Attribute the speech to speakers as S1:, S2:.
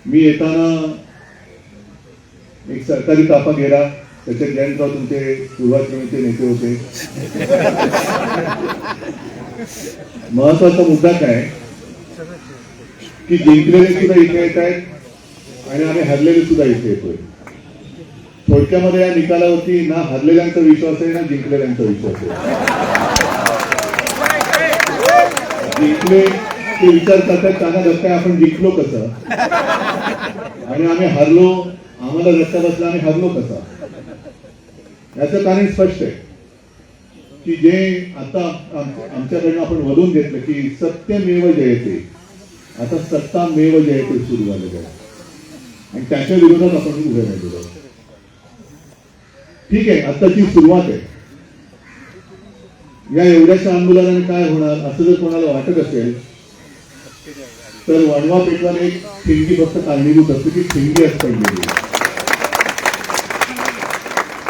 S1: मी येताना एक सरकारी ताफा गेला, त्याच्यात जयंतराव तुमचे सुरुवातीचे नेते होते. महत्वाचा मुद्दा काय की जिंकलेले सुद्धा इथे येत आहेत आणि आम्ही हरलेले सुद्धा इथे येतोय. थोडक्यामध्ये या निकालावरती ना हरलेल्यांचा विश्वास आहे ना जिंकलेल्यांचा विश्वास आहे. जिंकले ते विचार करतात त्यांना धक्का आपण जिंकलो कसं आणि आम्ही हरलो, आम्हाला धक्का बसला आणि हरलो कसा. याचं कारण स्पष्ट आहे की जे आता आमच्याकडनं आपण वळून घेतलं की सत्यमेव जयते, आता सत्तामेव जयते सुरू झालेलं आहे आणि त्याच्या विरोधात आपण उभे राहिलेलो. ठीक आहे, आताची सुरुवात आहे. या एवढ्याशा आंदोलनाने काय होणार असं जर कोणाला वाटत असेल तर वणवा पेटवाने एक ठिणगी फक्त कारणीभूत असते की ठिणगी असते.